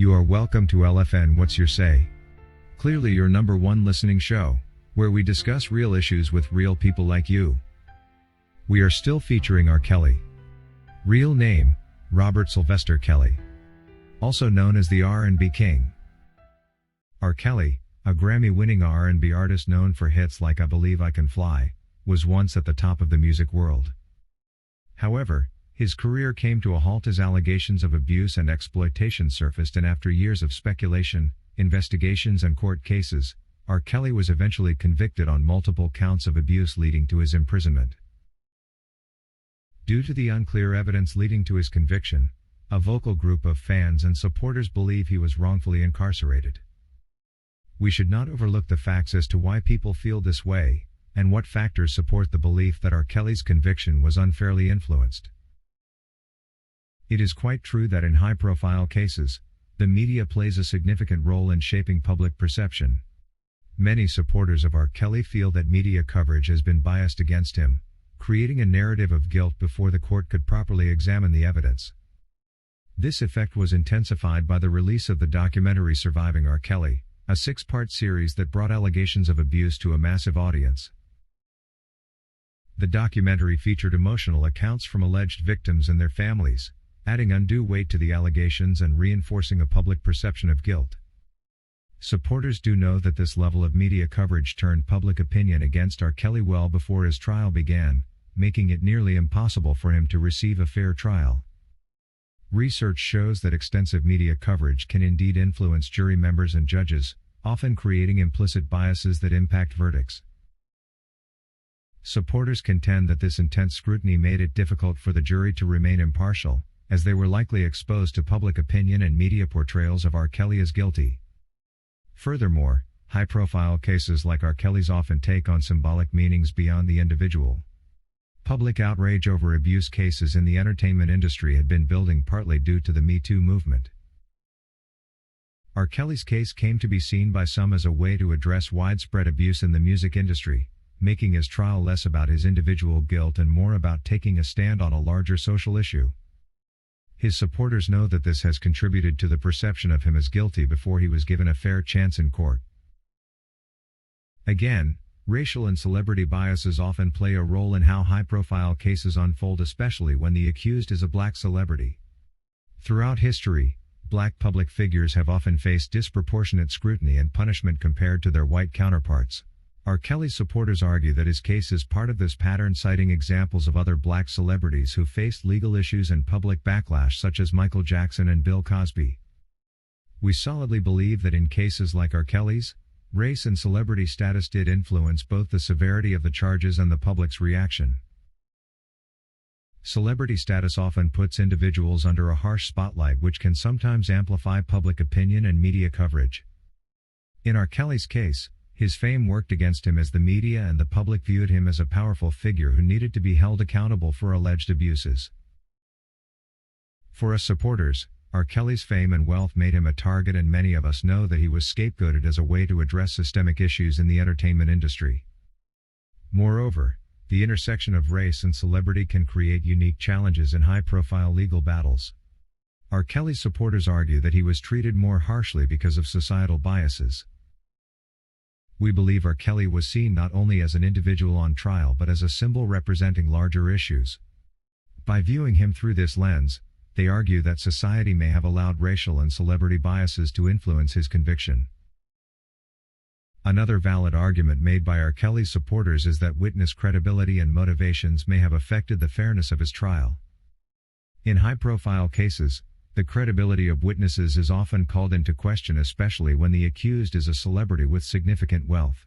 You are welcome to LFN What's Your Say? Clearly your number one listening show, where we discuss real issues with real people like you. We are still featuring R. Kelly. Real name, Robert Sylvester Kelly. Also known as the R&B King. R. Kelly, a Grammy-winning R&B artist known for hits like I Believe I Can Fly, was once at the top of the music world. However, his career came to a halt as allegations of abuse and exploitation surfaced, and after years of speculation, investigations and court cases, R. Kelly was eventually convicted on multiple counts of abuse, leading to his imprisonment. Due to the unclear evidence leading to his conviction, a vocal group of fans and supporters believe he was wrongfully incarcerated. We should not overlook the facts as to why people feel this way, and what factors support the belief that R. Kelly's conviction was unfairly influenced. It is quite true that in high-profile cases, the media plays a significant role in shaping public perception. Many supporters of R. Kelly feel that media coverage has been biased against him, creating a narrative of guilt before the court could properly examine the evidence. This effect was intensified by the release of the documentary Surviving R. Kelly, a 6-part series that brought allegations of abuse to a massive audience. The documentary featured emotional accounts from alleged victims and their families, adding undue weight to the allegations and reinforcing a public perception of guilt. Supporters do know that this level of media coverage turned public opinion against R. Kelly well before his trial began, making it nearly impossible for him to receive a fair trial. Research shows that extensive media coverage can indeed influence jury members and judges, often creating implicit biases that impact verdicts. Supporters contend that this intense scrutiny made it difficult for the jury to remain impartial, as they were likely exposed to public opinion and media portrayals of R. Kelly as guilty. Furthermore, high-profile cases like R. Kelly's often take on symbolic meanings beyond the individual. Public outrage over abuse cases in the entertainment industry had been building, partly due to the Me Too movement. R. Kelly's case came to be seen by some as a way to address widespread abuse in the music industry, making his trial less about his individual guilt and more about taking a stand on a larger social issue. His supporters know that this has contributed to the perception of him as guilty before he was given a fair chance in court. Again, racial and celebrity biases often play a role in how high-profile cases unfold, especially when the accused is a black celebrity. Throughout history, black public figures have often faced disproportionate scrutiny and punishment compared to their white counterparts. R. Kelly's supporters argue that his case is part of this pattern, citing examples of other black celebrities who faced legal issues and public backlash, such as Michael Jackson and Bill Cosby. We solidly believe that in cases like R. Kelly's, race and celebrity status did influence both the severity of the charges and the public's reaction. Celebrity status often puts individuals under a harsh spotlight, which can sometimes amplify public opinion and media coverage. In R. Kelly's case, his fame worked against him, as the media and the public viewed him as a powerful figure who needed to be held accountable for alleged abuses. For us supporters, R. Kelly's fame and wealth made him a target, and many of us know that he was scapegoated as a way to address systemic issues in the entertainment industry. Moreover, the intersection of race and celebrity can create unique challenges in high-profile legal battles. R. Kelly's supporters argue that he was treated more harshly because of societal biases. We believe R. Kelly was seen not only as an individual on trial but as a symbol representing larger issues. By viewing him through this lens, they argue that society may have allowed racial and celebrity biases to influence his conviction. Another valid argument made by R. Kelly's supporters is that witness credibility and motivations may have affected the fairness of his trial. In high-profile cases, the credibility of witnesses is often called into question, especially when the accused is a celebrity with significant wealth.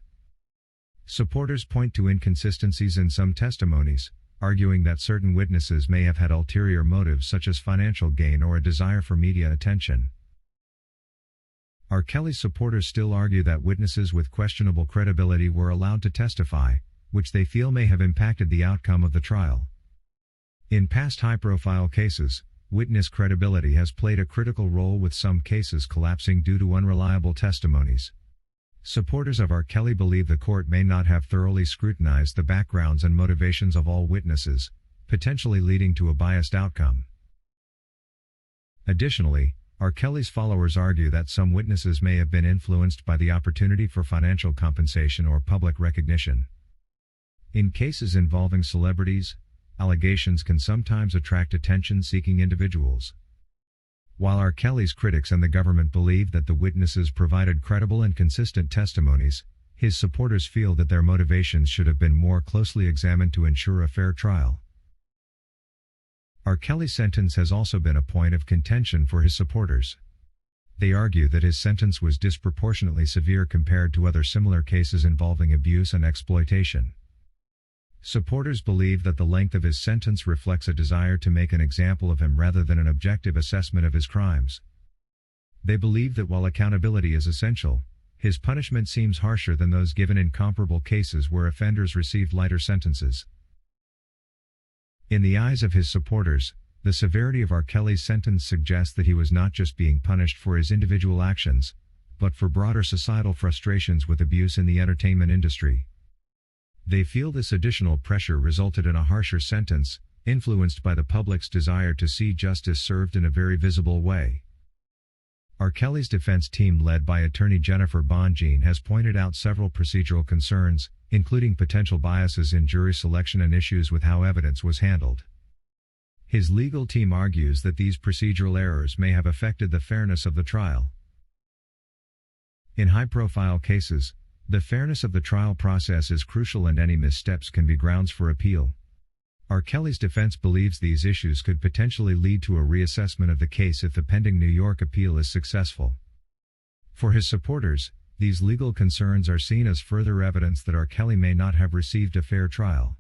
Supporters point to inconsistencies in some testimonies, arguing that certain witnesses may have had ulterior motives such as financial gain or a desire for media attention. R. Kelly's supporters still argue that witnesses with questionable credibility were allowed to testify, which they feel may have impacted the outcome of the trial. In past high-profile cases, witness credibility has played a critical role, with some cases collapsing due to unreliable testimonies. Supporters of R. Kelly believe the court may not have thoroughly scrutinized the backgrounds and motivations of all witnesses, potentially leading to a biased outcome. Additionally, R. Kelly's followers argue that some witnesses may have been influenced by the opportunity for financial compensation or public recognition. In cases involving celebrities, allegations can sometimes attract attention-seeking individuals. While R. Kelly's critics and the government believe that the witnesses provided credible and consistent testimonies, his supporters feel that their motivations should have been more closely examined to ensure a fair trial. R. Kelly's sentence has also been a point of contention for his supporters. They argue that his sentence was disproportionately severe compared to other similar cases involving abuse and exploitation. Supporters believe that the length of his sentence reflects a desire to make an example of him rather than an objective assessment of his crimes. They believe that while accountability is essential, his punishment seems harsher than those given in comparable cases where offenders received lighter sentences. In the eyes of his supporters, the severity of R. Kelly's sentence suggests that he was not just being punished for his individual actions, but for broader societal frustrations with abuse in the entertainment industry. They feel this additional pressure resulted in a harsher sentence, influenced by the public's desire to see justice served in a very visible way. R. Kelly's defense team led by attorney Jennifer Bonjean has pointed out several procedural concerns, including potential biases in jury selection and issues with how evidence was handled. His legal team argues that these procedural errors may have affected the fairness of the trial. In high-profile cases, the fairness of the trial process is crucial and any missteps can be grounds for appeal. R. Kelly's defense believes these issues could potentially lead to a reassessment of the case if the pending New York appeal is successful. For his supporters, these legal concerns are seen as further evidence that R. Kelly may not have received a fair trial.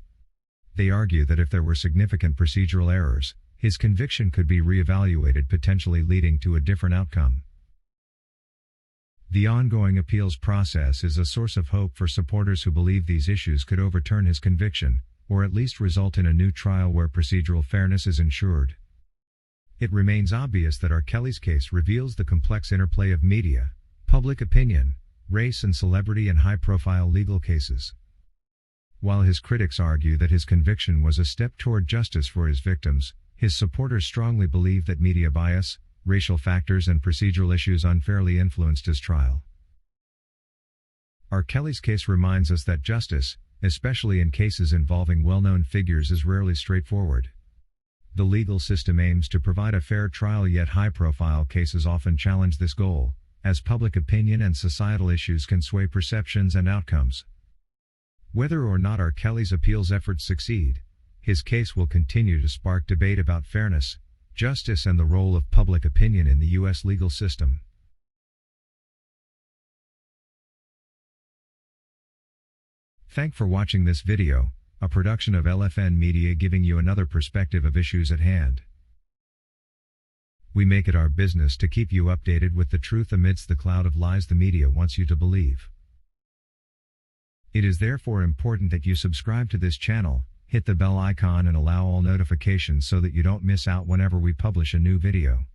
They argue that if there were significant procedural errors, his conviction could be reevaluated, potentially leading to a different outcome. The ongoing appeals process is a source of hope for supporters who believe these issues could overturn his conviction, or at least result in a new trial where procedural fairness is ensured. It remains obvious that R. Kelly's case reveals the complex interplay of media, public opinion, race and celebrity in high-profile legal cases. While his critics argue that his conviction was a step toward justice for his victims, his supporters strongly believe that media bias, racial factors and procedural issues unfairly influenced his trial. R. Kelly's case reminds us that justice, especially in cases involving well-known figures, is rarely straightforward. The legal system aims to provide a fair trial, yet high-profile cases often challenge this goal, as public opinion and societal issues can sway perceptions and outcomes. Whether or not R. Kelly's appeals efforts succeed, his case will continue to spark debate about fairness, justice and the role of public opinion in the U.S. legal system. Thanks for watching this video, a production of LFN Media, giving you another perspective of issues at hand. We make it our business to keep you updated with the truth amidst the cloud of lies the media wants you to believe. It is therefore important that you subscribe to this channel, hit the bell icon and allow all notifications so that you don't miss out whenever we publish a new video.